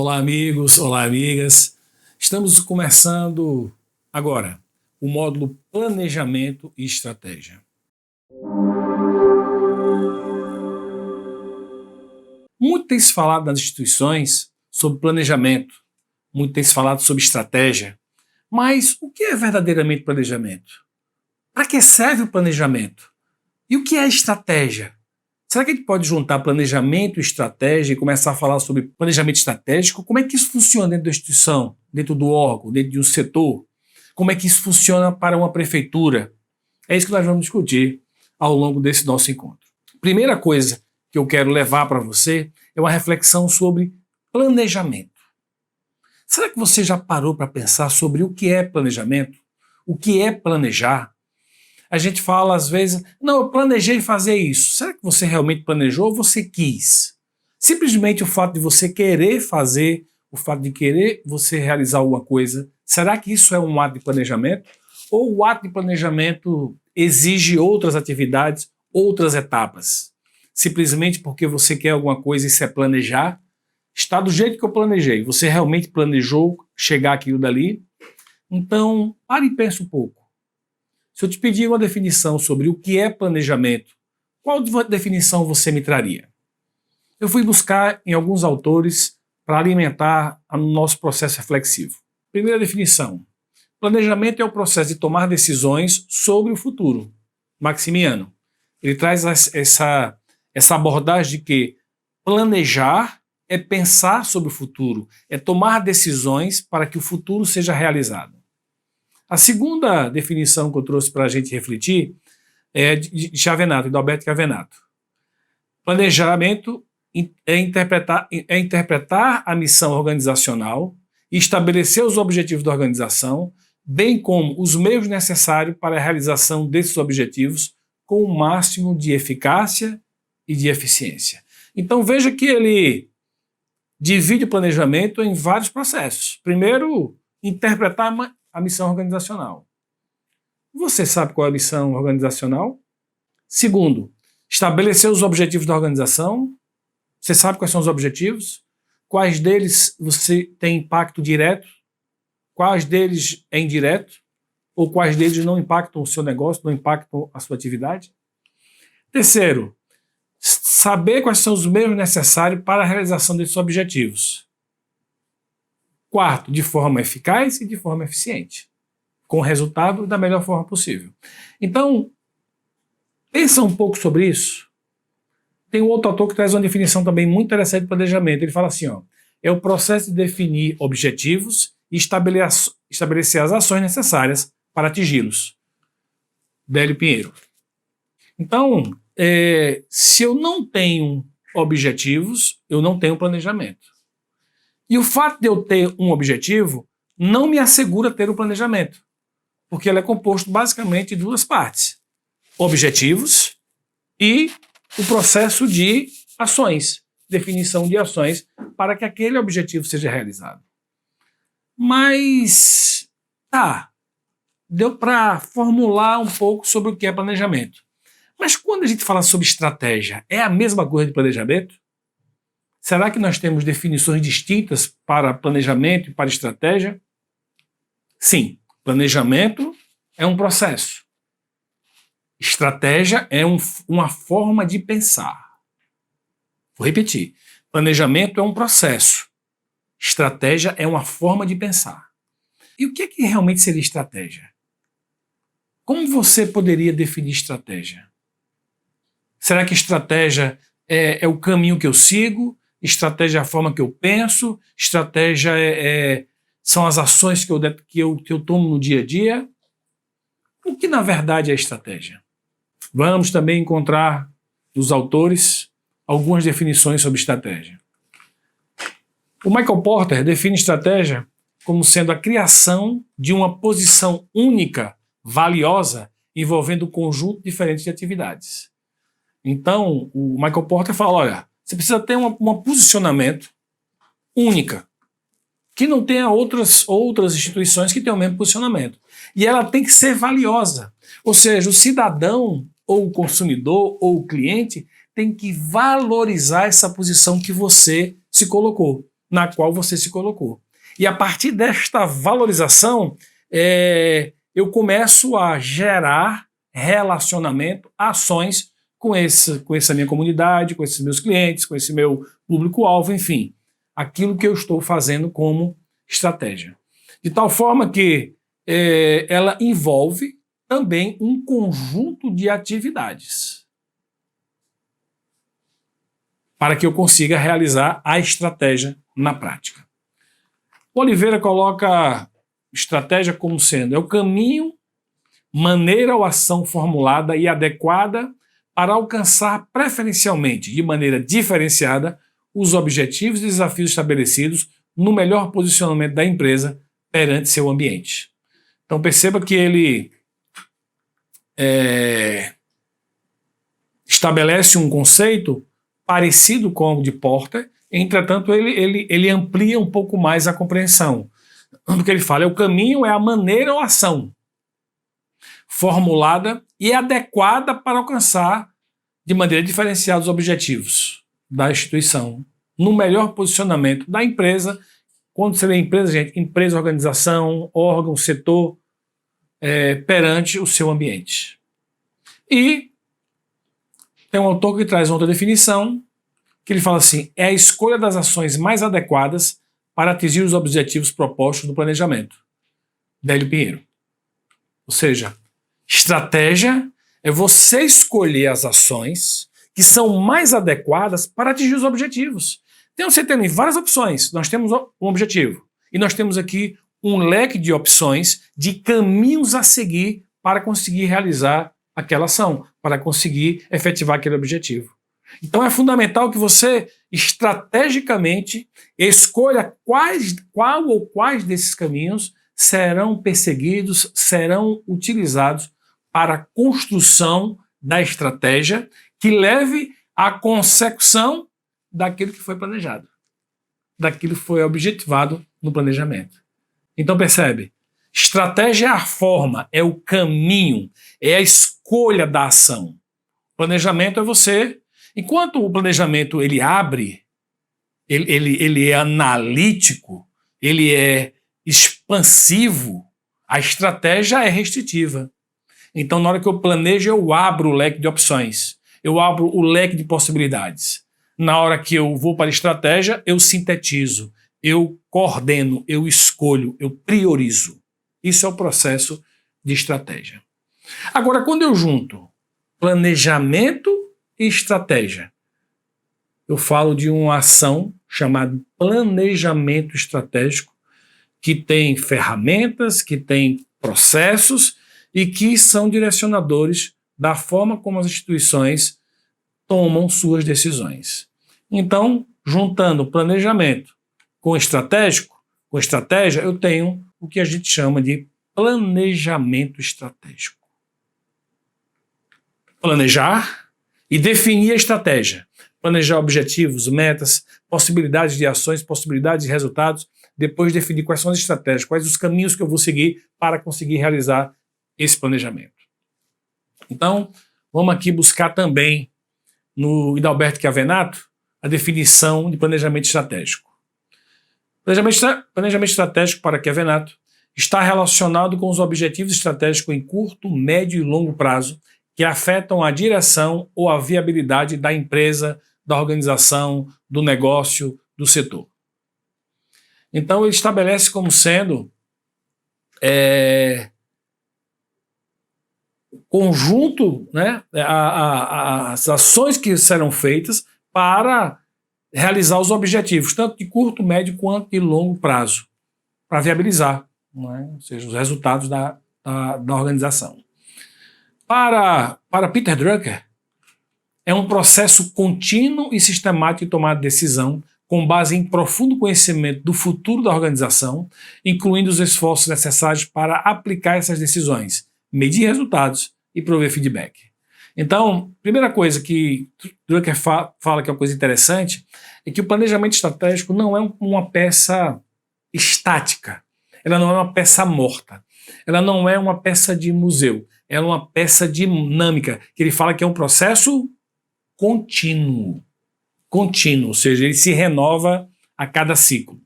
Olá, amigos, olá, amigas. Estamos começando agora o módulo Planejamento e Estratégia. Muito tem se falado nas instituições sobre planejamento, muito tem se falado sobre estratégia, mas o que é verdadeiramente planejamento? Para que serve o planejamento? E o que é estratégia? Será que a gente pode juntar planejamento e estratégia e começar a falar sobre planejamento estratégico? Como é que isso funciona dentro da instituição, dentro do órgão, dentro de um setor? Como é que isso funciona para uma prefeitura? É isso que nós vamos discutir ao longo desse nosso encontro. Primeira coisa que eu quero levar para você é uma reflexão sobre planejamento. Será que você já parou para pensar sobre o que é planejamento? O que é planejar? A gente fala às vezes, não, eu planejei fazer isso. Será que você realmente planejou ou você quis? Simplesmente o fato de você querer fazer, o fato de querer você realizar alguma coisa, será que isso é um ato de planejamento? Ou o ato de planejamento exige outras atividades, outras etapas? Simplesmente porque você quer alguma coisa e isso é planejar? Está do jeito que eu planejei. Você realmente planejou chegar àquilo dali? Então, pare e pense um pouco. Se eu te pedir uma definição sobre o que é planejamento, qual definição você me traria? Eu fui buscar em alguns autores para alimentar o nosso processo reflexivo. Primeira definição: planejamento é o processo de tomar decisões sobre o futuro. Maximiano. Ele traz essa abordagem de que planejar é pensar sobre o futuro, é tomar decisões para que o futuro seja realizado. A segunda definição que eu trouxe para a gente refletir é de Chiavenato, de Alberto Chiavenato. Planejamento é interpretar a missão organizacional e estabelecer os objetivos da organização, bem como os meios necessários para a realização desses objetivos com o máximo de eficácia e de eficiência. Então veja que ele divide o planejamento em vários processos. Primeiro, interpretar a missão organizacional. Você sabe qual é a missão organizacional? Segundo, estabelecer os objetivos da organização. Você sabe quais são os objetivos? Quais deles você tem impacto direto? Quais deles é indireto? Ou quais deles não impactam o seu negócio, não impactam a sua atividade? Terceiro, saber quais são os meios necessários para a realização desses objetivos. Quarto, de forma eficaz e de forma eficiente, com o resultado da melhor forma possível. Então, pensa um pouco sobre isso. Tem um outro autor que traz uma definição também muito interessante de planejamento. Ele fala assim, é o processo de definir objetivos e estabelecer as ações necessárias para atingi-los. Délio Pinheiro. Então, se eu não tenho objetivos, eu não tenho planejamento. E o fato de eu ter um objetivo não me assegura ter um planejamento, porque ele é composto basicamente de duas partes: objetivos e o processo de ações, definição de ações para que aquele objetivo seja realizado. Mas, deu para formular um pouco sobre o que é planejamento. Mas quando a gente fala sobre estratégia, é a mesma coisa de planejamento? Será que nós temos definições distintas para planejamento e para estratégia? Sim, planejamento é um processo. Estratégia é uma forma de pensar. Vou repetir. Planejamento é um processo. Estratégia é uma forma de pensar. E o que é que realmente seria estratégia? Como você poderia definir estratégia? Será que estratégia é o caminho que eu sigo? Estratégia é a forma que eu penso? Estratégia são as ações que eu tomo no dia a dia? O que na verdade é estratégia? Vamos também encontrar nos autores algumas definições sobre estratégia. O Michael Porter define estratégia como sendo a criação de uma posição única, valiosa, envolvendo um conjunto diferente de atividades. Então, o Michael Porter fala, olha, você precisa ter um posicionamento única, que não tenha outras instituições que tenham o mesmo posicionamento. E ela tem que ser valiosa. Ou seja, o cidadão, ou o consumidor, ou o cliente, tem que valorizar essa posição que você se colocou. na qual você se colocou. E a partir desta valorização, eu começo a gerar relacionamento, ações com essa minha comunidade, com esses meus clientes, com esse meu público-alvo, enfim, aquilo que eu estou fazendo como estratégia. De tal forma que ela envolve também um conjunto de atividades para que eu consiga realizar a estratégia na prática. Oliveira coloca estratégia como sendo o caminho, maneira ou ação formulada e adequada para alcançar preferencialmente, de maneira diferenciada, os objetivos e desafios estabelecidos no melhor posicionamento da empresa perante seu ambiente. Então perceba que ele estabelece um conceito parecido com o de Porter, entretanto ele amplia um pouco mais a compreensão. O que ele fala o caminho é a maneira ou ação formulada e adequada para alcançar de maneira diferenciada os objetivos da instituição, no melhor posicionamento da empresa. Quando você lê empresa, gente, empresa, organização, órgão, setor, perante o seu ambiente. E tem um autor que traz outra definição, que ele fala assim, é a escolha das ações mais adequadas para atingir os objetivos propostos no planejamento. Délio Pinheiro. Ou seja, estratégia é você escolher as ações que são mais adequadas para atingir os objetivos. Então você tem várias opções. Nós temos um objetivo. E nós temos aqui um leque de opções, de caminhos a seguir para conseguir realizar aquela ação, para conseguir efetivar aquele objetivo. Então é fundamental que você estrategicamente escolha qual ou quais desses caminhos serão perseguidos, serão utilizados para a construção da estratégia que leve à consecução daquilo que foi planejado, daquilo que foi objetivado no planejamento. Então percebe, estratégia é a forma, é o caminho, é a escolha da ação. Planejamento é você, enquanto o planejamento ele abre, ele é analítico, ele é expansivo, a estratégia é restritiva. Então na hora que eu planejo eu abro o leque de opções, eu abro o leque de possibilidades. Na hora que eu vou para a estratégia, eu sintetizo, eu coordeno, eu escolho, eu priorizo. Isso é o processo de estratégia. Agora, quando eu junto planejamento e estratégia, eu falo de uma ação chamada planejamento estratégico, que tem ferramentas, que tem processos e que são direcionadores da forma como as instituições tomam suas decisões. Então, juntando planejamento com estratégia, eu tenho o que a gente chama de planejamento estratégico. Planejar e definir a estratégia. Planejar objetivos, metas, possibilidades de ações, possibilidades de resultados, depois definir quais são as estratégias, quais os caminhos que eu vou seguir para conseguir realizar esse planejamento. Então, vamos aqui buscar também no Hidalberto Chiavenato a definição de planejamento estratégico. Planejamento estratégico para Chiavenato está relacionado com os objetivos estratégicos em curto, médio e longo prazo que afetam a direção ou a viabilidade da empresa, da organização, do negócio, do setor. Então ele estabelece como sendo conjunto, né, as ações que serão feitas para realizar os objetivos, tanto de curto, médio quanto de longo prazo, para viabilizar, né, ou seja, os resultados da organização. Para Peter Drucker, é um processo contínuo e sistemático de tomada de decisão com base em profundo conhecimento do futuro da organização, incluindo os esforços necessários para aplicar essas decisões, medir resultados e prover feedback. Então, primeira coisa que Drucker fala que é uma coisa interessante é que o planejamento estratégico não é uma peça estática, ela não é uma peça morta, ela não é uma peça de museu, ela é uma peça dinâmica, que ele fala que é um processo contínuo, ou seja, ele se renova a cada ciclo.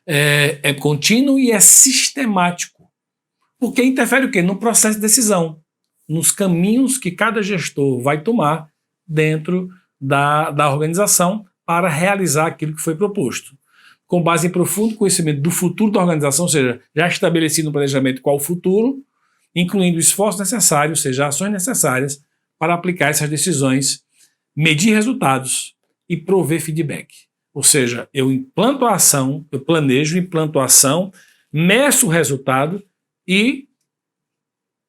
É contínuo e é sistemático, porque interfere o quê? No processo de decisão, nos caminhos que cada gestor vai tomar dentro da organização para realizar aquilo que foi proposto. Com base em profundo conhecimento do futuro da organização, ou seja, já estabelecido no planejamento qual o futuro, incluindo o esforço necessário, ou seja, ações necessárias para aplicar essas decisões, medir resultados e prover feedback. Ou seja, eu implanto a ação, eu planejo, implanto a ação, meço o resultado e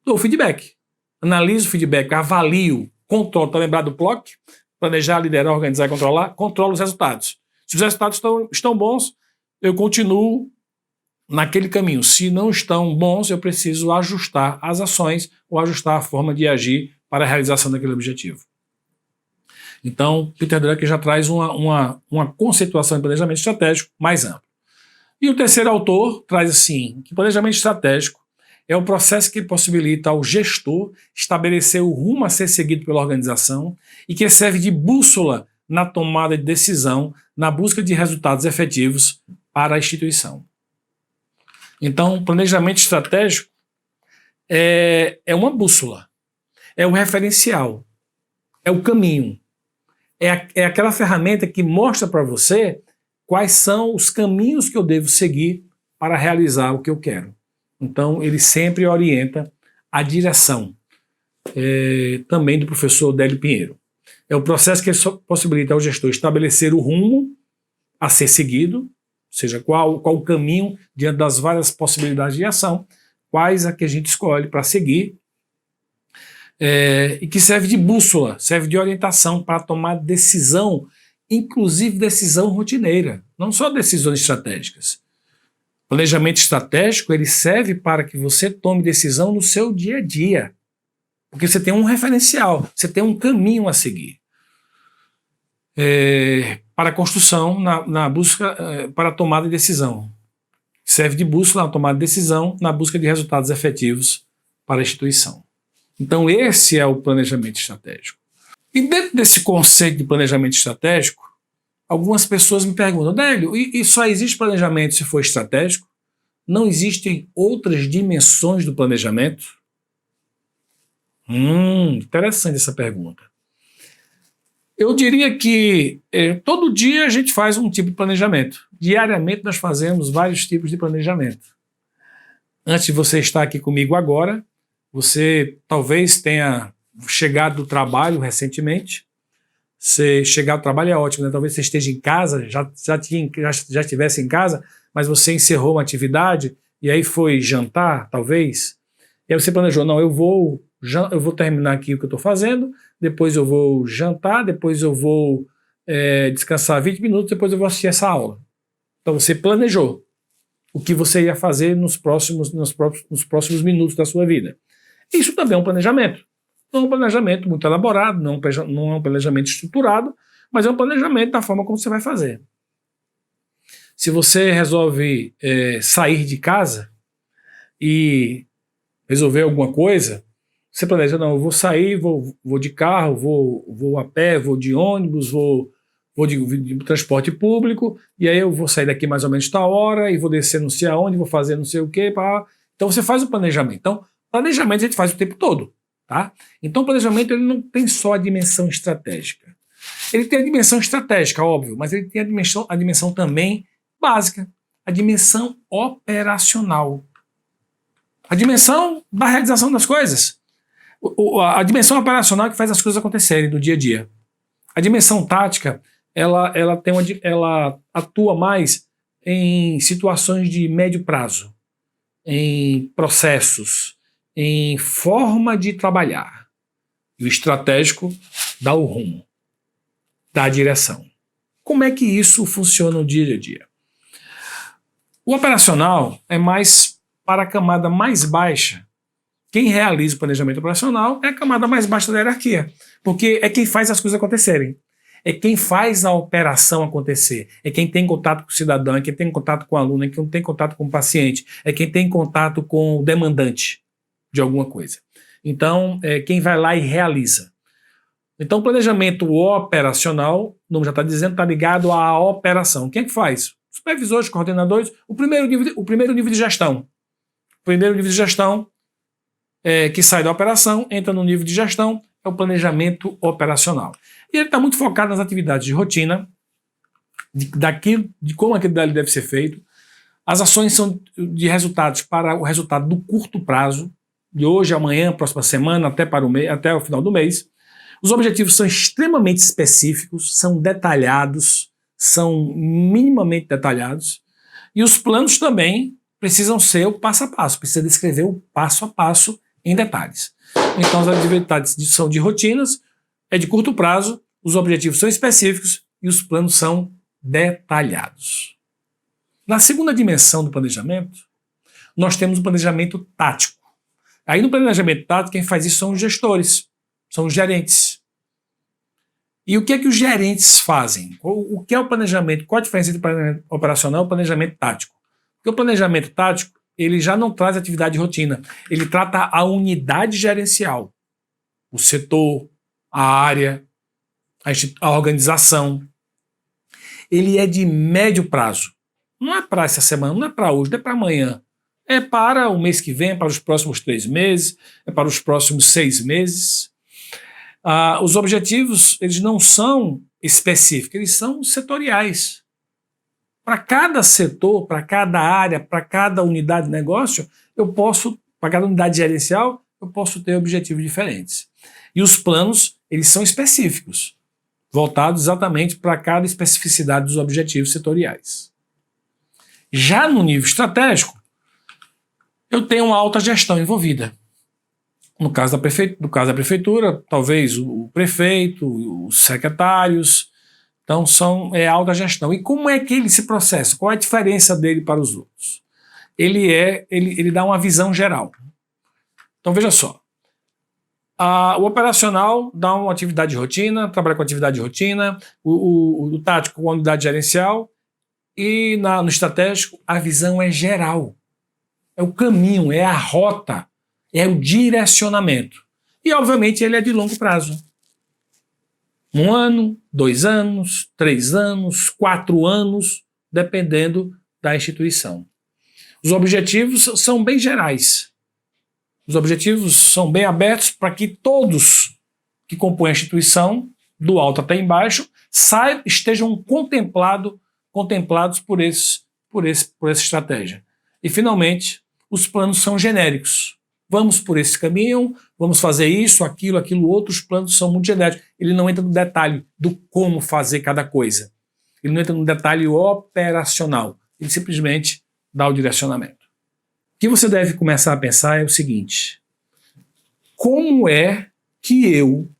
dou feedback. Analiso o feedback, avalio, controlo. Está lembrado do PLOC? Planejar, liderar, organizar e controlar. Controlo os resultados. Se os resultados estão bons, eu continuo naquele caminho. Se não estão bons, eu preciso ajustar as ações ou ajustar a forma de agir para a realização daquele objetivo. Então, Peter Drucker já traz uma conceituação de planejamento estratégico mais ampla. E o terceiro autor traz assim, que planejamento estratégico é o processo que possibilita ao gestor estabelecer o rumo a ser seguido pela organização e que serve de bússola na tomada de decisão, na busca de resultados efetivos para a instituição. Então, planejamento estratégico é uma bússola, é o referencial, é o caminho. É aquela ferramenta que mostra para você quais são os caminhos que eu devo seguir para realizar o que eu quero. Então, ele sempre orienta a direção, também do professor Délio Pinheiro. É o processo que possibilita ao gestor estabelecer o rumo a ser seguido, ou seja, qual o caminho diante das várias possibilidades de ação, quais a que a gente escolhe para seguir, e que serve de bússola, serve de orientação para tomar decisão, inclusive decisão rotineira, não só decisões estratégicas. Planejamento estratégico, ele serve para que você tome decisão no seu dia a dia, porque você tem um referencial, você tem um caminho a seguir. Para a construção, na busca, para a tomada de decisão. Serve de bússola na tomada de decisão, na busca de resultados efetivos para a instituição. Então esse é o planejamento estratégico. E dentro desse conceito de planejamento estratégico, algumas pessoas me perguntam, Délio, e só existe planejamento se for estratégico? Não existem outras dimensões do planejamento? Interessante essa pergunta. Eu diria que todo dia a gente faz um tipo de planejamento. Diariamente nós fazemos vários tipos de planejamento. Antes de você estar aqui comigo agora, você talvez tenha chegado do trabalho recentemente. Você chegar do trabalho é ótimo, né? Talvez você esteja em casa, já estivesse em casa, mas você encerrou uma atividade e aí foi jantar, talvez. E aí você planejou, não, eu vou terminar aqui o que eu estou fazendo, depois eu vou jantar, depois eu vou descansar 20 minutos, depois eu vou assistir essa aula. Então você planejou o que você ia fazer nos próximos minutos da sua vida. Isso também é um planejamento. Não é um planejamento muito elaborado, não é um planejamento estruturado, mas é um planejamento da forma como você vai fazer. Se você resolve sair de casa e resolver alguma coisa, você planeja, não, eu vou sair, vou de carro, vou a pé, vou de ônibus, vou de transporte público, e aí eu vou sair daqui mais ou menos tal hora, e vou descer não sei aonde, vou fazer não sei o quê. Então você faz o planejamento. Então, planejamento a gente faz o tempo todo. Tá? Então o planejamento ele não tem só a dimensão estratégica. Ele tem a dimensão estratégica, óbvio, mas ele tem a dimensão também básica, a dimensão operacional. A dimensão da realização das coisas. A dimensão operacional é que faz as coisas acontecerem do dia a dia. A dimensão tática, ela atua mais em situações de médio prazo, em processos, em forma de trabalhar. E o estratégico dá o rumo, dá a direção. Como é que isso funciona no dia a dia? O operacional é mais para a camada mais baixa. Quem realiza o planejamento operacional é a camada mais baixa da hierarquia, porque é quem faz as coisas acontecerem. É quem faz a operação acontecer, é quem tem contato com o cidadão, é quem tem contato com o aluno, é quem tem contato com o paciente, é quem tem contato com o demandante de alguma coisa. Então, quem vai lá e realiza. Então, o planejamento operacional, o nome já está dizendo, está ligado à operação. Quem é que faz? Supervisores, coordenadores, o primeiro nível de gestão. O primeiro nível de gestão que sai da operação, entra no nível de gestão, é o planejamento operacional. E ele está muito focado nas atividades de rotina, de como aquilo dali deve ser feito. As ações são de resultados para o resultado do curto prazo, de hoje, amanhã, próxima semana, até o final do mês. Os objetivos são extremamente específicos, são detalhados, são minimamente detalhados, e os planos também precisam ser o passo a passo, precisa descrever o passo a passo em detalhes. Então, as atividades são de rotinas, é de curto prazo, os objetivos são específicos e os planos são detalhados. Na segunda dimensão do planejamento, nós temos o planejamento tático. Aí no planejamento tático, quem faz isso são os gestores, são os gerentes. E o que é que os gerentes fazem? O que é o planejamento? Qual a diferença entre o planejamento operacional e o planejamento tático? Porque o planejamento tático, ele já não traz atividade de rotina, ele trata a unidade gerencial, o setor, a área, a organização. Ele é de médio prazo. Não é para essa semana, não é para hoje, não é para amanhã. É para o mês que vem, é para os próximos 3 meses, é para os próximos 6 meses. Os objetivos, eles não são específicos, eles são setoriais. Para cada setor, para cada área, para cada unidade de negócio, para cada unidade gerencial, eu posso ter objetivos diferentes. E os planos, eles são específicos, voltados exatamente para cada especificidade dos objetivos setoriais. Já no nível estratégico, eu tenho uma alta gestão envolvida. No caso da prefeitura, talvez o prefeito, os secretários. Então, é alta gestão. E como é que ele se processa? Qual é a diferença dele para os outros? Ele dá uma visão geral. Então, veja só. O operacional dá uma atividade de rotina, trabalha com atividade de rotina, o tático com a unidade gerencial, e no estratégico a visão é geral. É o caminho, é a rota, é o direcionamento. E, obviamente, ele é de longo prazo. 1 ano, 2 anos, 3 anos, 4 anos, dependendo da instituição. Os objetivos são bem gerais. Os objetivos são bem abertos para que todos que compõem a instituição, do alto até embaixo, estejam contemplados por essa estratégia. E, finalmente, os planos são genéricos. Vamos por esse caminho, vamos fazer isso, aquilo outro, os planos são muito genéricos. Ele não entra no detalhe do como fazer cada coisa. Ele não entra no detalhe operacional. Ele simplesmente dá o direcionamento. O que você deve começar a pensar é o seguinte: como é que eu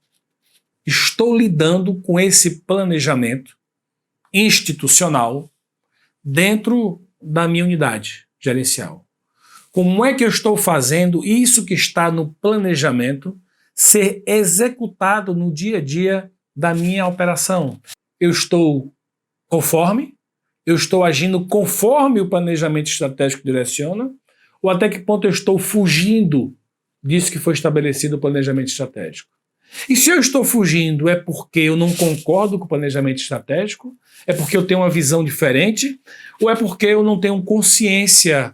estou lidando com esse planejamento institucional dentro da minha unidade gerencial? Como é que eu estou fazendo isso que está no planejamento ser executado no dia a dia da minha operação? Eu estou conforme? Eu estou agindo conforme o planejamento estratégico direciona? Ou até que ponto eu estou fugindo disso que foi estabelecido no planejamento estratégico? E se eu estou fugindo, é porque eu não concordo com o planejamento estratégico? É porque eu tenho uma visão diferente? Ou é porque eu não tenho consciência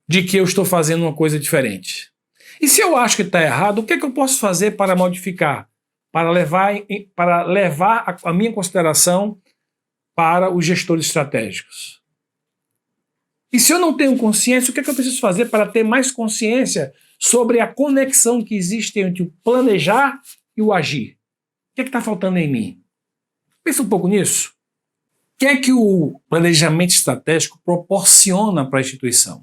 de que eu estou fazendo uma coisa diferente? E se eu acho que está errado, o que é que eu posso fazer para modificar? Para levar a minha consideração para os gestores estratégicos? E se eu não tenho consciência, o que é que eu preciso fazer para ter mais consciência sobre a conexão que existe entre o planejar e o agir? O que é que está faltando em mim? Pensa um pouco nisso. O que é que o planejamento estratégico proporciona para a instituição?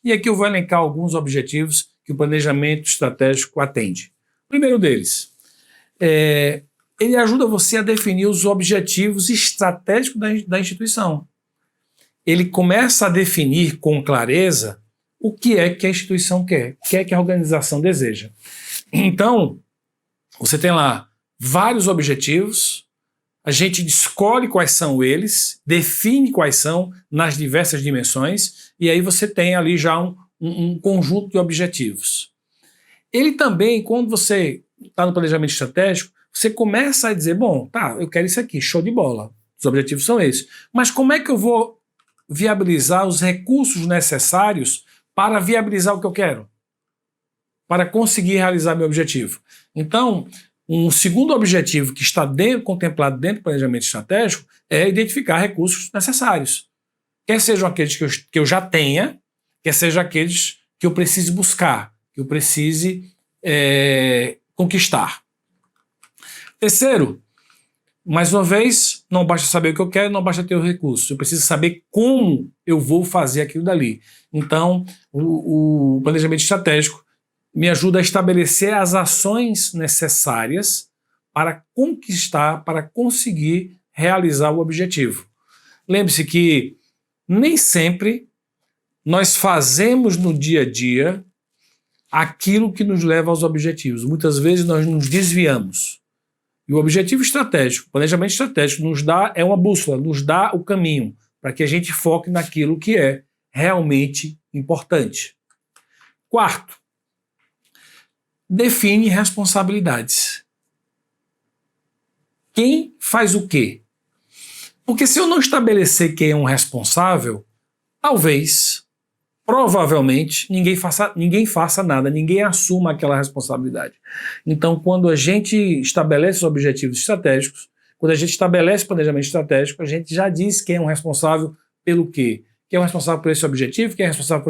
E aqui eu vou elencar alguns objetivos que o planejamento estratégico atende. O primeiro deles, ele ajuda você a definir os objetivos estratégicos da instituição. Ele começa a definir com clareza o que é que a instituição quer, o que é que a organização deseja. Então, você tem lá vários objetivos, a gente escolhe quais são eles, define quais são nas diversas dimensões, e aí você tem ali já um conjunto de objetivos. Ele também, quando você está no planejamento estratégico, você começa a dizer, bom, tá, eu quero isso aqui, show de bola, os objetivos são esses, mas como é que eu vou viabilizar os recursos necessários para viabilizar o que eu quero? Para conseguir realizar meu objetivo. Então, um segundo objetivo que está contemplado dentro do planejamento estratégico é identificar recursos necessários. Quer sejam aqueles que eu já tenha, quer sejam aqueles que eu precise buscar, que eu precise conquistar. Terceiro, mais uma vez, não basta saber o que eu quero, não basta ter os recursos. Eu preciso saber como eu vou fazer aquilo dali. Então, o planejamento estratégico me ajuda a estabelecer as ações necessárias para conquistar, para conseguir realizar o objetivo. Lembre-se que nem sempre nós fazemos no dia a dia aquilo que nos leva aos objetivos. Muitas vezes nós nos desviamos. E o objetivo estratégico, o planejamento estratégico é uma bússola, nos dá o caminho para que a gente foque naquilo que é realmente importante. Quarto, define responsabilidades. Quem faz o quê? Porque se eu não estabelecer quem é um responsável, provavelmente, ninguém faça nada, ninguém assuma aquela responsabilidade. Então, quando a gente estabelece os objetivos estratégicos, quando a gente estabelece planejamento estratégico, a gente já diz quem é o responsável pelo quê. Quem é o responsável por esse objetivo, quem é o responsável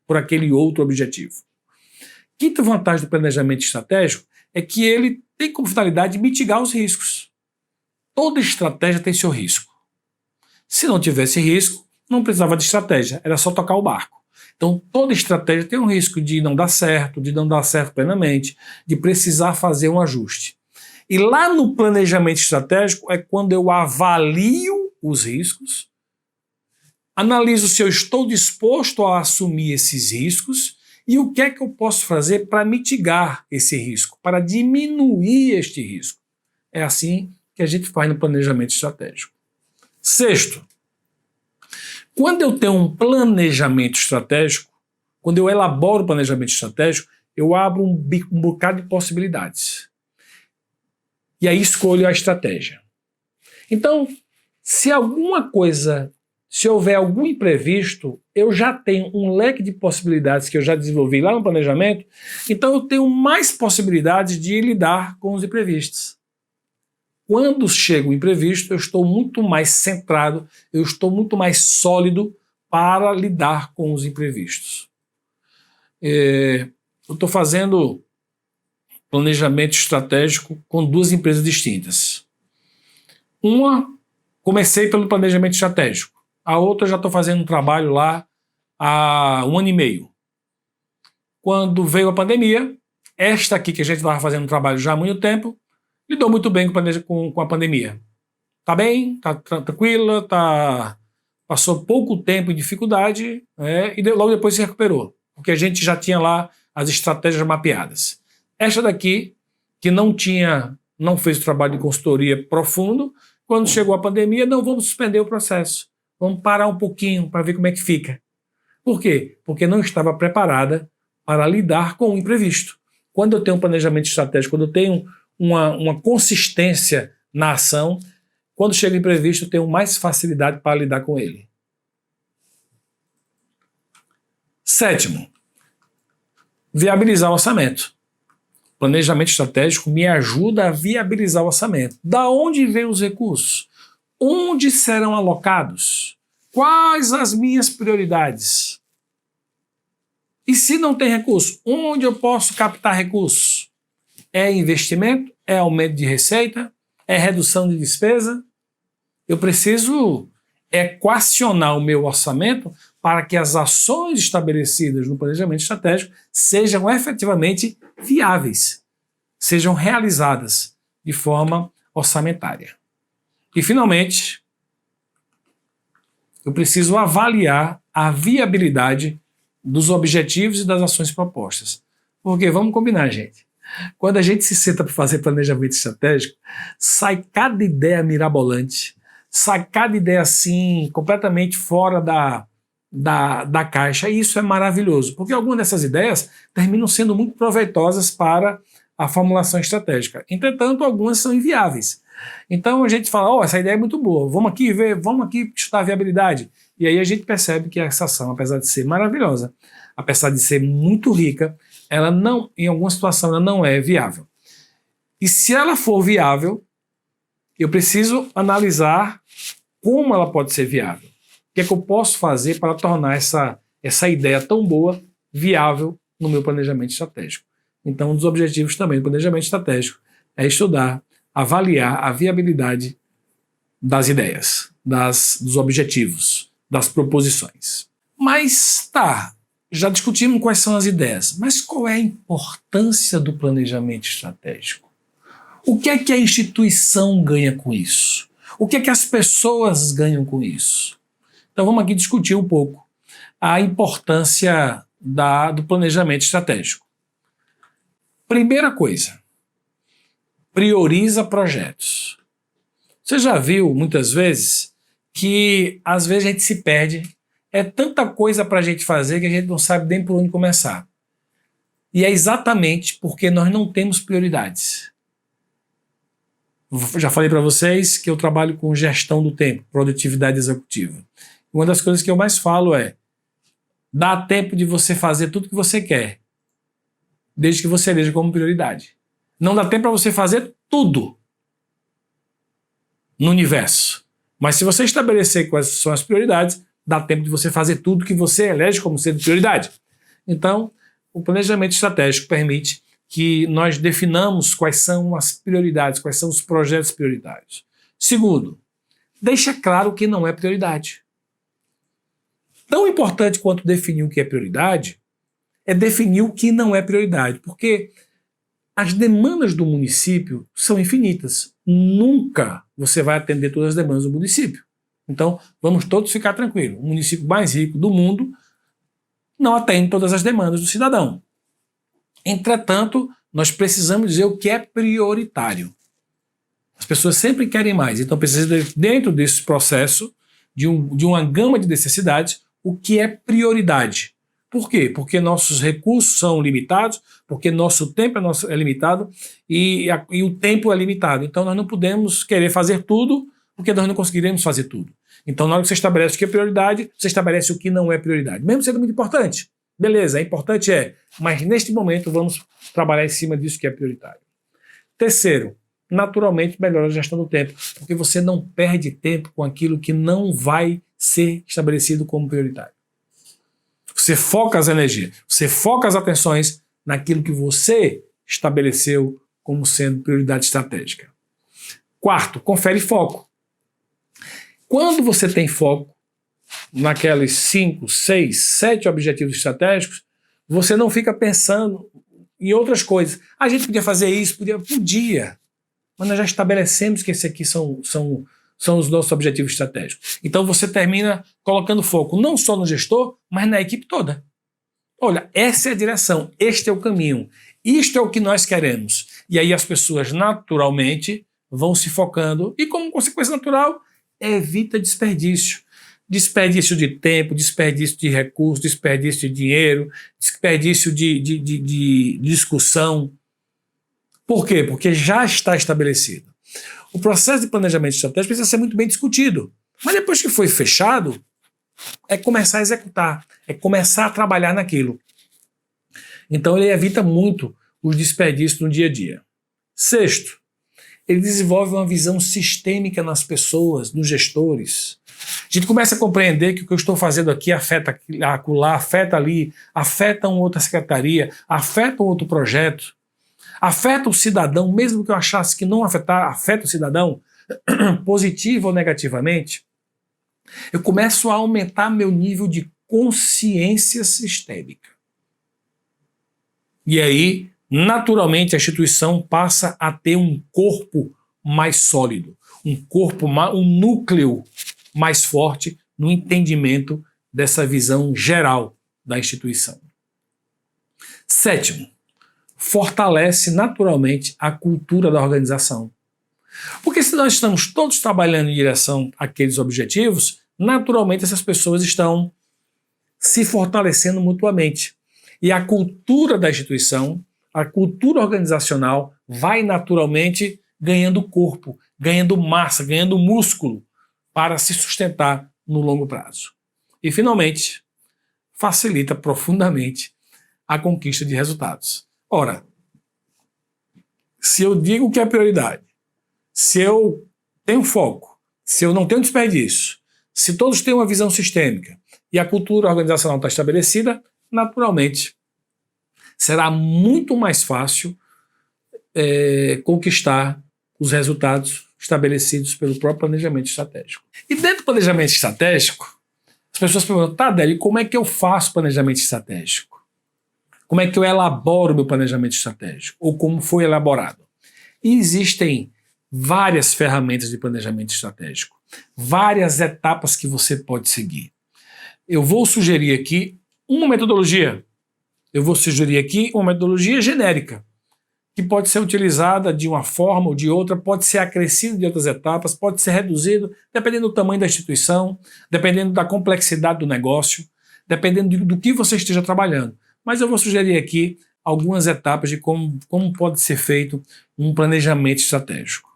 por aquele outro objetivo. Quinta vantagem do planejamento estratégico é que ele tem como finalidade mitigar os riscos. Toda estratégia tem seu risco. Se não tivesse risco, não precisava de estratégia, era só tocar o barco. Então, toda estratégia tem um risco de não dar certo plenamente, de precisar fazer um ajuste. E lá no planejamento estratégico é quando eu avalio os riscos, analiso se eu estou disposto a assumir esses riscos e o que é que eu posso fazer para mitigar esse risco, para diminuir este risco. É assim que a gente faz no planejamento estratégico. Sexto, quando eu tenho um planejamento estratégico, quando eu elaboro o planejamento estratégico, eu abro um bocado de possibilidades. E aí escolho a estratégia. Então, se houver algum imprevisto, eu já tenho um leque de possibilidades que eu já desenvolvi lá no planejamento, então eu tenho mais possibilidades de lidar com os imprevistos. Quando chega o imprevisto, eu estou muito mais centrado, eu estou muito mais sólido para lidar com os imprevistos. Eu estou fazendo planejamento estratégico com duas empresas distintas. Uma, comecei pelo planejamento estratégico. A outra, já estou fazendo um trabalho lá há 1 ano e meio. Quando veio a pandemia, esta aqui que a gente estava fazendo um trabalho já há muito tempo, lidou muito bem com a pandemia. Está bem, está tranquila, passou pouco tempo em dificuldade, e logo depois se recuperou, porque a gente já tinha lá as estratégias mapeadas. Esta daqui, que não fez o trabalho de consultoria profundo, quando chegou a pandemia, não, vamos suspender o processo, vamos parar um pouquinho para ver como é que fica. Por quê? Porque não estava preparada para lidar com o imprevisto. Quando eu tenho um planejamento estratégico, quando eu tenho uma consistência na ação, quando chega o imprevisto, eu tenho mais facilidade para lidar com ele. Sétimo, viabilizar o orçamento. Planejamento estratégico me ajuda a viabilizar o orçamento. Da onde vêm os recursos? Onde serão alocados? Quais as minhas prioridades? E se não tem recurso, onde eu posso captar recursos? É investimento? É aumento de receita? É redução de despesa? Eu preciso equacionar o meu orçamento para que as ações estabelecidas no planejamento estratégico sejam efetivamente viáveis, sejam realizadas de forma orçamentária. E, finalmente, eu preciso avaliar a viabilidade dos objetivos e das ações propostas. Porque, vamos combinar, gente, quando a gente se senta para fazer planejamento estratégico, sai cada ideia mirabolante, sai cada ideia assim, completamente fora da caixa, e isso é maravilhoso, porque algumas dessas ideias terminam sendo muito proveitosas para a formulação estratégica. Entretanto, algumas são inviáveis. Então a gente fala, essa ideia é muito boa, vamos aqui estudar a viabilidade. E aí a gente percebe que essa ação, apesar de ser maravilhosa, apesar de ser muito rica, ela não, em alguma situação, ela não é viável. E se ela for viável, eu preciso analisar como ela pode ser viável. O que é que eu posso fazer para tornar essa ideia tão boa viável no meu planejamento estratégico? Então, um dos objetivos também do planejamento estratégico é estudar, avaliar a viabilidade das ideias, dos objetivos, das proposições. Mas já discutimos quais são as ideias, mas qual é a importância do planejamento estratégico? O que é que a instituição ganha com isso? O que é que as pessoas ganham com isso? Então vamos aqui discutir um pouco a importância do planejamento estratégico. Primeira coisa, prioriza projetos. Você já viu muitas vezes que às vezes a gente se perde, é tanta coisa para a gente fazer que a gente não sabe nem por onde começar. E é exatamente porque nós não temos prioridades. Já falei para vocês que eu trabalho com gestão do tempo, produtividade executiva. Uma das coisas que eu mais falo é: dá tempo de você fazer tudo que você quer, desde que você eleja como prioridade. Não dá tempo para você fazer tudo no universo. Mas se você estabelecer quais são as prioridades, dá tempo de você fazer tudo que você elege como sendo prioridade. Então, o planejamento estratégico permite que nós definamos quais são as prioridades, quais são os projetos prioritários. Segundo, deixa claro o que não é prioridade. Tão importante quanto definir o que é prioridade é definir o que não é prioridade, porque as demandas do município são infinitas. Nunca você vai atender todas as demandas do município. Então, vamos todos ficar tranquilos. O município mais rico do mundo não atende todas as demandas do cidadão. Entretanto, nós precisamos dizer o que é prioritário. As pessoas sempre querem mais, então precisa, dentro desse processo, de uma gama de necessidades, o que é prioridade. Por quê? Porque nossos recursos são limitados, porque nosso tempo é limitado e o tempo é limitado. Então nós não podemos querer fazer tudo, porque nós não conseguiremos fazer tudo. Então na hora que você estabelece o que é prioridade, você estabelece o que não é prioridade. Mesmo sendo muito importante. Beleza, é importante mas neste momento vamos trabalhar em cima disso que é prioritário. Terceiro, naturalmente melhora a gestão do tempo, porque você não perde tempo com aquilo que não vai ser estabelecido como prioritário. Você foca as energias, você foca as atenções naquilo que você estabeleceu como sendo prioridade estratégica. Quarto, confere foco. Quando você tem foco naqueles 5, 6, 7 objetivos estratégicos, você não fica pensando em outras coisas. A gente podia fazer isso, podia, mas nós já estabelecemos que esses aqui são os nossos objetivos estratégicos. Então você termina colocando foco não só no gestor, mas na equipe toda. Olha, essa é a direção, este é o caminho, isto é o que nós queremos. E aí as pessoas naturalmente vão se focando e, como consequência natural, evita desperdício. Desperdício de tempo, desperdício de recursos, desperdício de dinheiro, desperdício de discussão. Por quê? Porque já está estabelecido. O processo de planejamento estratégico precisa ser muito bem discutido. Mas depois que foi fechado, é começar a executar, é começar a trabalhar naquilo. Então ele evita muito os desperdícios no dia a dia. Sexto, ele desenvolve uma visão sistêmica nas pessoas, nos gestores. A gente começa a compreender que o que eu estou fazendo aqui afeta acolá, afeta ali, afeta uma outra secretaria, afeta um outro projeto, afeta o cidadão, mesmo que eu achasse que não afeta o cidadão, positivo ou negativamente. Eu começo a aumentar meu nível de consciência sistêmica. E aí, naturalmente, a instituição passa a ter um corpo mais sólido, um núcleo mais forte no entendimento dessa visão geral da instituição. Sétimo, fortalece naturalmente a cultura da organização. Porque se nós estamos todos trabalhando em direção àqueles objetivos, naturalmente essas pessoas estão se fortalecendo mutuamente. E a cultura da instituição a cultura organizacional vai naturalmente ganhando corpo, ganhando massa, ganhando músculo para se sustentar no longo prazo. E, finalmente, facilita profundamente a conquista de resultados. Ora, se eu digo que é prioridade, se eu tenho foco, se eu não tenho desperdício, se todos têm uma visão sistêmica e a cultura organizacional está estabelecida, naturalmente será muito mais fácil conquistar os resultados estabelecidos pelo próprio planejamento estratégico. E dentro do planejamento estratégico, as pessoas perguntam, tá, Délio, como é que eu faço planejamento estratégico? Como é que eu elaboro meu planejamento estratégico? Ou como foi elaborado? E existem várias ferramentas de planejamento estratégico, várias etapas que você pode seguir. Eu vou sugerir aqui uma metodologia. Eu vou sugerir aqui uma metodologia genérica, que pode ser utilizada de uma forma ou de outra, pode ser acrescido de outras etapas, pode ser reduzido, dependendo do tamanho da instituição, dependendo da complexidade do negócio, dependendo do que você esteja trabalhando. Mas eu vou sugerir aqui algumas etapas de como pode ser feito um planejamento estratégico.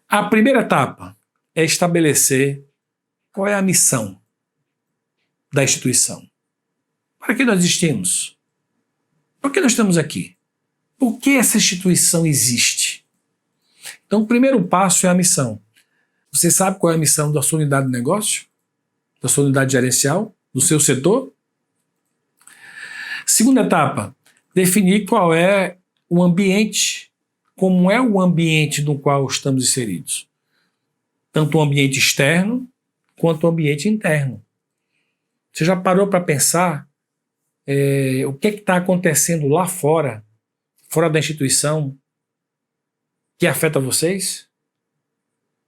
A primeira etapa é estabelecer qual é a missão da instituição. Para que nós existimos? Por que nós estamos aqui? Por que essa instituição existe? Então, o primeiro passo é a missão. Você sabe qual é a missão da sua unidade de negócio? Da sua unidade gerencial? Do seu setor? Segunda etapa, definir qual é o ambiente, como é o ambiente no qual estamos inseridos. Tanto o ambiente externo, quanto o ambiente interno. Você já parou para pensar o que está acontecendo lá fora, fora da instituição, que afeta vocês?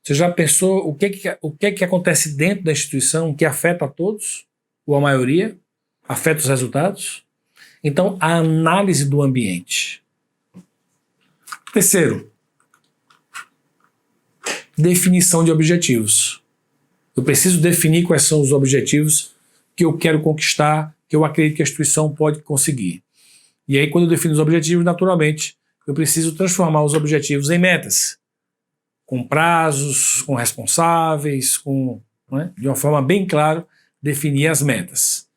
Você já pensou o que acontece dentro da instituição que afeta a todos? Ou a maioria? Afeta os resultados? Então, a análise do ambiente. Terceiro, definição de objetivos. Eu preciso definir quais são os objetivos que eu quero conquistar, que eu acredito que a instituição pode conseguir. E aí, quando eu defino os objetivos, naturalmente, eu preciso transformar os objetivos em metas, com prazos, com responsáveis, de uma forma bem clara, definir as metas.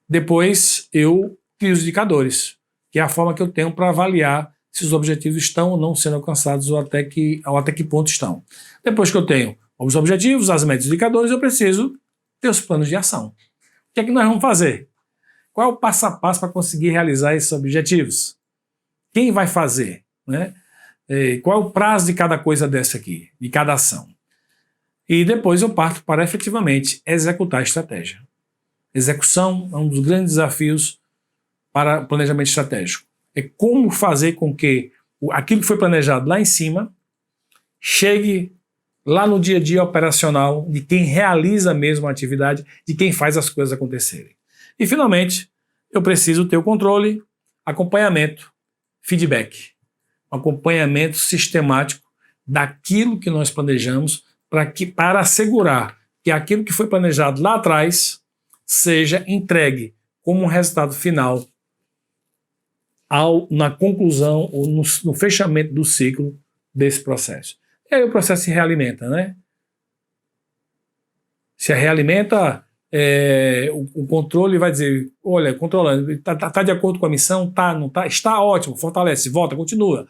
Depois, eu crio os indicadores, que é a forma que eu tenho para avaliar se os objetivos estão ou não sendo alcançados ou até que ponto estão. Depois que eu tenho os objetivos, as metas e os indicadores, eu preciso ter os planos de ação. O que é que nós vamos fazer? Qual é o passo a passo para conseguir realizar esses objetivos? Quem vai fazer? Né? Qual é o prazo de cada coisa dessa aqui, de cada ação? E depois eu parto para efetivamente executar a estratégia. Execução é um dos grandes desafios para o planejamento estratégico. É como fazer com que aquilo que foi planejado lá em cima chegue lá no dia a dia operacional de quem realiza mesmo a atividade, de quem faz as coisas acontecerem. E, finalmente, eu preciso ter o controle, acompanhamento, feedback. Um acompanhamento sistemático daquilo que nós planejamos para assegurar que aquilo que foi planejado lá atrás seja entregue como um resultado final na conclusão ou no fechamento do ciclo desse processo. E aí o processo se realimenta, né? Se realimenta, o controle vai dizer, olha, controlando, está de acordo com a missão? Tá, não tá? Está ótimo, fortalece, volta, continua.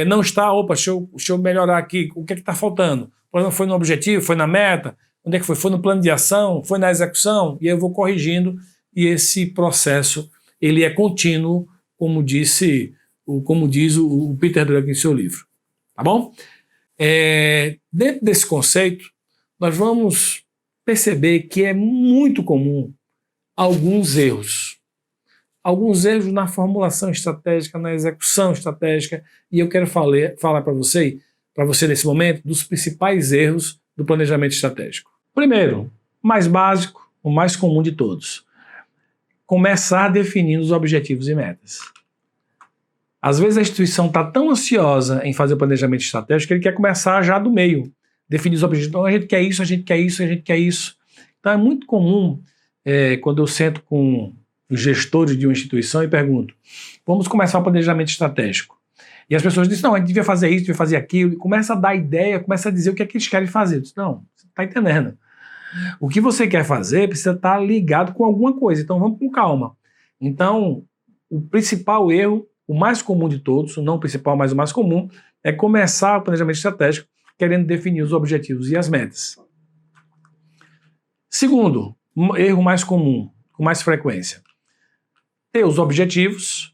Não está, opa, deixa eu melhorar aqui, o que é que está faltando? O problema foi no objetivo, foi na meta? Onde é que foi? Foi no plano de ação? Foi na execução? E aí eu vou corrigindo, e esse processo ele é contínuo, como diz o Peter Drucker em seu livro. Tá bom? Dentro desse conceito, nós vamos perceber que é muito comum alguns erros. Alguns erros na formulação estratégica, na execução estratégica, e eu quero falar para você nesse momento, dos principais erros do planejamento estratégico. Primeiro, mais básico, o mais comum de todos. Começar definindo os objetivos e metas. Às vezes a instituição está tão ansiosa em fazer o planejamento estratégico que ele quer começar já do meio, definir os objetivos. Então, a gente quer isso, a gente quer isso, a gente quer isso. Então é muito comum, quando eu sento com os gestores de uma instituição e pergunto, vamos começar o planejamento estratégico. E as pessoas dizem, não, a gente devia fazer isso, devia fazer aquilo, e começa a dar ideia, começa a dizer o que é que eles querem fazer. Eu disse, não, você não está entendendo. O que você quer fazer precisa estar ligado com alguma coisa, então vamos com calma. Então, o principal erro, o mais comum de todos, não o principal, mas o mais comum, é começar o planejamento estratégico querendo definir os objetivos e as metas. Segundo, erro mais comum, com mais frequência, ter os objetivos,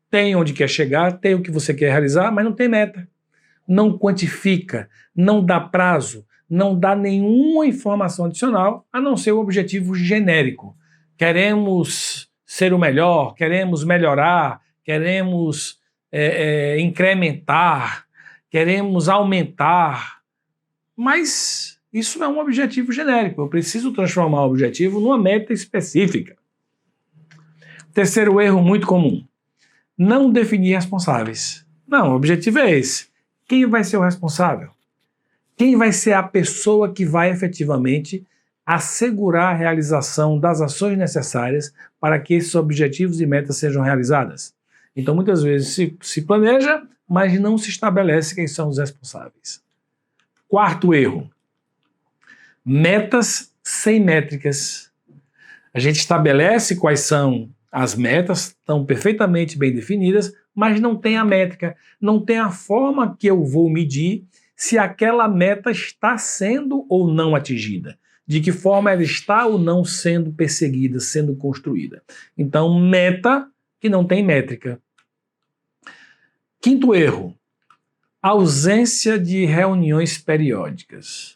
tem onde quer chegar, tem o que você quer realizar, mas não tem meta. Não quantifica, não dá prazo, não dá nenhuma informação adicional, a não ser o objetivo genérico. Queremos ser o melhor, queremos melhorar, queremos incrementar, queremos aumentar, mas isso é um objetivo genérico. Eu preciso transformar o objetivo numa meta específica. Terceiro erro muito comum. Não definir responsáveis. Não, o objetivo é esse. Quem vai ser o responsável? Quem vai ser a pessoa que vai efetivamente assegurar a realização das ações necessárias para que esses objetivos e metas sejam realizadas? Então, muitas vezes se planeja, mas não se estabelece quem são os responsáveis. Quarto erro. Metas sem métricas. A gente estabelece quais são as metas, estão perfeitamente bem definidas, mas não tem a métrica, não tem a forma que eu vou medir se aquela meta está sendo ou não atingida, de que forma ela está ou não sendo perseguida, sendo construída. Então, meta que não tem métrica. Quinto erro, ausência de reuniões periódicas.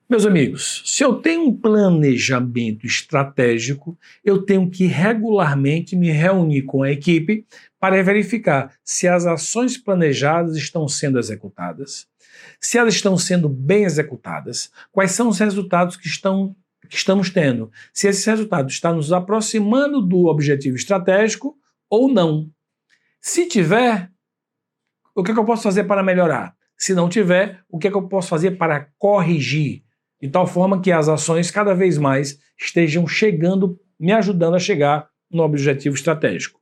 Meus amigos, se eu tenho um planejamento estratégico, eu tenho que regularmente me reunir com a equipe para verificar se as ações planejadas estão sendo executadas, se elas estão sendo bem executadas, quais são os resultados que estamos tendo, se esses resultados estão nos aproximando do objetivo estratégico ou não. Se tiver, o que é que eu posso fazer para melhorar? Se não tiver, o que é que eu posso fazer para corrigir? De tal forma que as ações cada vez mais estejam chegando, me ajudando a chegar no objetivo estratégico.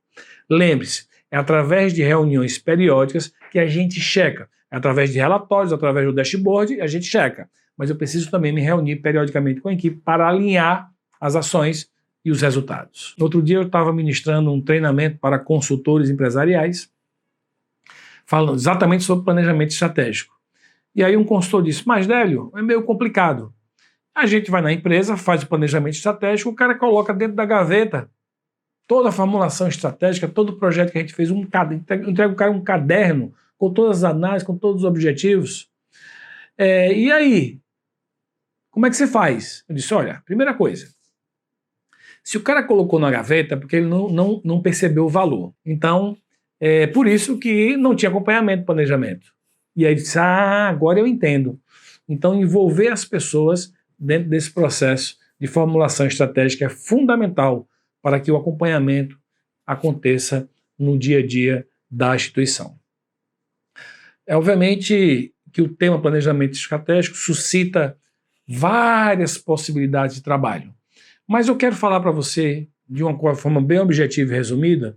Lembre-se, é através de reuniões periódicas que a gente checa. É através de relatórios, através do dashboard, a gente checa. Mas eu preciso também me reunir periodicamente com a equipe para alinhar as ações e os resultados. No outro dia eu estava ministrando um treinamento para consultores empresariais, falando exatamente sobre planejamento estratégico. E aí um consultor disse, mas Délio, é meio complicado. A gente vai na empresa, faz o planejamento estratégico, o cara coloca dentro da gaveta toda a formulação estratégica, todo o projeto que a gente fez, entrega o cara um caderno com todas as análises, com todos os objetivos. E aí? Como é que você faz? Eu disse, olha, primeira coisa, se o cara colocou na gaveta é porque ele não percebeu o valor. Então, é por isso que não tinha acompanhamento do planejamento. E aí ele disse, agora eu entendo. Então, envolver as pessoas dentro desse processo de formulação estratégica é fundamental para que o acompanhamento aconteça no dia a dia da instituição. É obviamente que o tema planejamento estratégico suscita várias possibilidades de trabalho. Mas eu quero falar para você, de uma forma bem objetiva e resumida,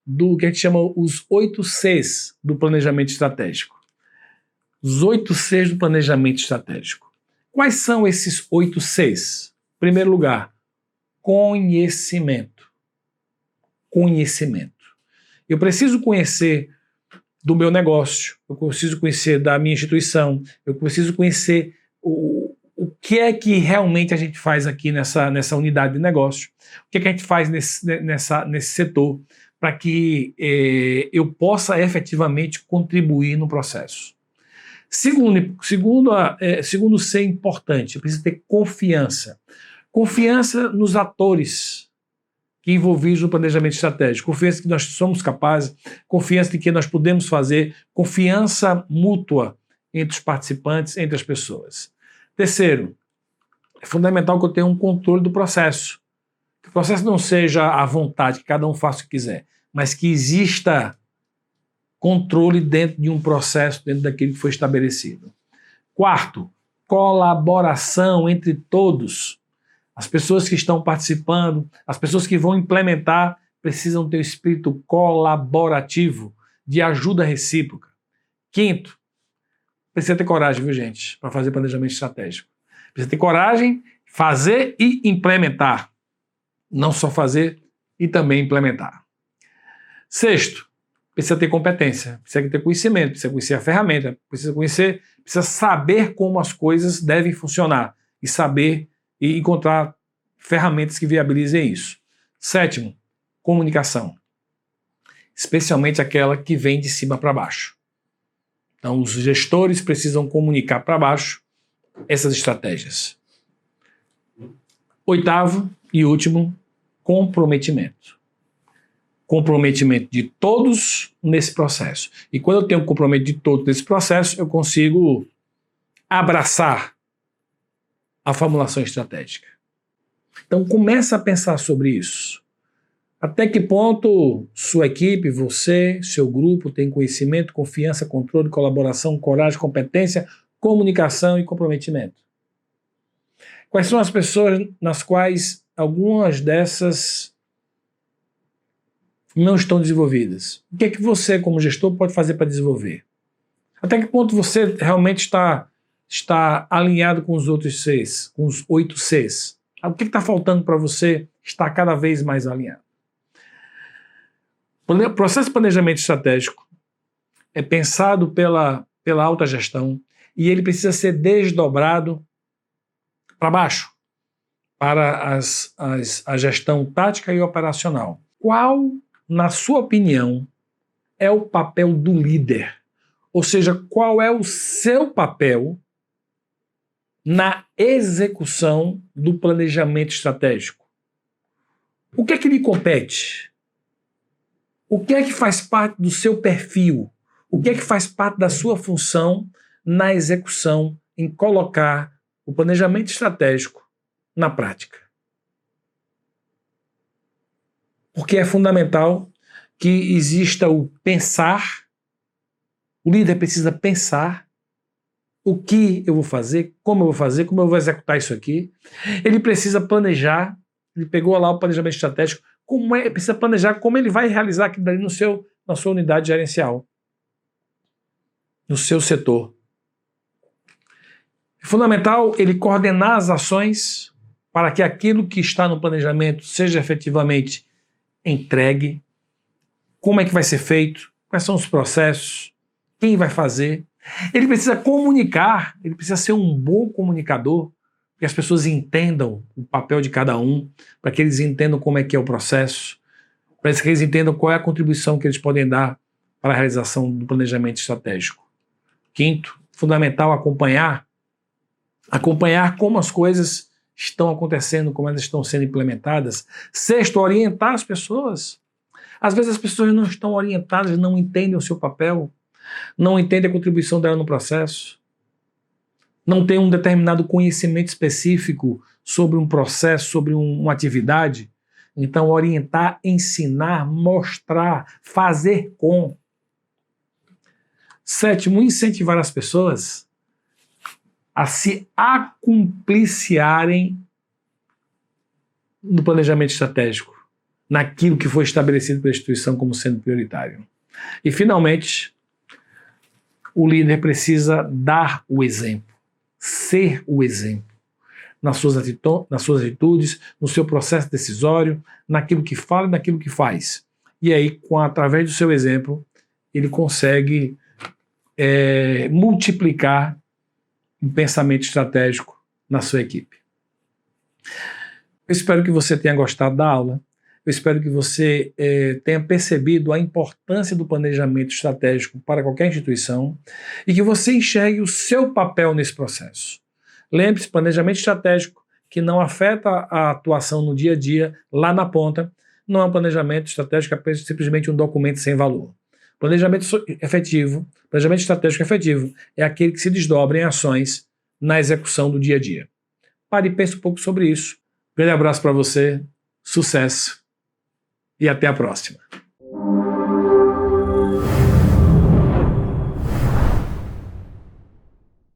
do que a gente chama os 8 Cs do planejamento estratégico. Os 8 Cs do planejamento estratégico. Quais são esses 8 Cs? Em primeiro lugar, conhecimento. Conhecimento. Eu preciso conhecer do meu negócio, eu preciso conhecer da minha instituição, eu preciso conhecer o que é que realmente a gente faz aqui nessa unidade de negócio, o que é que a gente faz nesse setor, para que eu possa efetivamente contribuir no processo. Segundo ser importante, eu preciso ter confiança. Confiança nos atores que envolvidos no planejamento estratégico, confiança que nós somos capazes, confiança de que nós podemos fazer, confiança mútua entre os participantes, entre as pessoas. Terceiro, é fundamental que eu tenha um controle do processo. Que o processo não seja à vontade, que cada um faça o que quiser, mas que exista controle dentro de um processo, dentro daquilo que foi estabelecido. Quarto, colaboração entre todos. As pessoas que estão participando, as pessoas que vão implementar, precisam ter o espírito colaborativo, de ajuda recíproca. Quinto, precisa ter coragem, viu, gente, para fazer planejamento estratégico. Precisa ter coragem, fazer e implementar. Não só fazer e também implementar. Sexto, precisa ter competência, precisa ter conhecimento, precisa conhecer a ferramenta, precisa saber como as coisas devem funcionar e saber e encontrar ferramentas que viabilizem isso. Sétimo, comunicação. Especialmente aquela que vem de cima para baixo. Então, os gestores precisam comunicar para baixo essas estratégias. Oitavo e último, comprometimento. Comprometimento de todos nesse processo. E quando eu tenho um comprometimento de todos nesse processo, eu consigo abraçar a formulação estratégica. Então, começa a pensar sobre isso. Até que ponto sua equipe, você, seu grupo tem conhecimento, confiança, controle, colaboração, coragem, competência, comunicação e comprometimento? Quais são as pessoas nas quais algumas dessas não estão desenvolvidas? O que é que você, como gestor, pode fazer para desenvolver? Até que ponto você realmente está alinhado com os outros Cs, com os 8 Cs? O que está faltando para você estar cada vez mais alinhado? O processo de planejamento estratégico é pensado pela alta gestão e ele precisa ser desdobrado para baixo, para a gestão tática e operacional. Qual, na sua opinião, é o papel do líder? Ou seja, qual é o seu papel na execução do planejamento estratégico? O que é que lhe compete? O que é que faz parte do seu perfil? O que é que faz parte da sua função na execução, em colocar o planejamento estratégico na prática? Porque é fundamental que exista o pensar, o líder precisa pensar o que eu vou fazer, como eu vou executar isso aqui. Ele precisa planejar, ele pegou lá o planejamento estratégico, precisa planejar como ele vai realizar aquilo dali na sua unidade gerencial, no seu setor. É fundamental ele coordenar as ações para que aquilo que está no planejamento seja efetivamente entregue, como é que vai ser feito, quais são os processos, quem vai fazer. Ele precisa comunicar, ele precisa ser um bom comunicador, que as pessoas entendam o papel de cada um, para que eles entendam como é que é o processo, para que eles entendam qual é a contribuição que eles podem dar para a realização do planejamento estratégico. Quinto, fundamental acompanhar como as coisas estão acontecendo, como elas estão sendo implementadas. Sexto, orientar as pessoas. Às vezes as pessoas não estão orientadas, não entendem o seu papel, não entendem a contribuição dela no processo, não tem um determinado conhecimento específico sobre um processo, sobre uma atividade. Então, orientar, ensinar, mostrar, fazer com. Sétimo, incentivar as pessoas a se acumpliciarem no planejamento estratégico, naquilo que foi estabelecido pela instituição como sendo prioritário. E, finalmente, o líder precisa dar o exemplo, ser o exemplo, nas suas atitudes, no seu processo decisório, naquilo que fala e naquilo que faz. E aí, através do seu exemplo, ele consegue multiplicar um pensamento estratégico na sua equipe. Eu espero que você tenha gostado da aula. Eu espero que você tenha percebido a importância do planejamento estratégico para qualquer instituição e que você enxergue o seu papel nesse processo. Lembre-se, planejamento estratégico que não afeta a atuação no dia a dia, lá na ponta, não é um planejamento estratégico, é simplesmente um documento sem valor. Planejamento estratégico efetivo é aquele que se desdobra em ações na execução do dia a dia. Pare e pense um pouco sobre isso. Grande abraço para você, sucesso e até a próxima.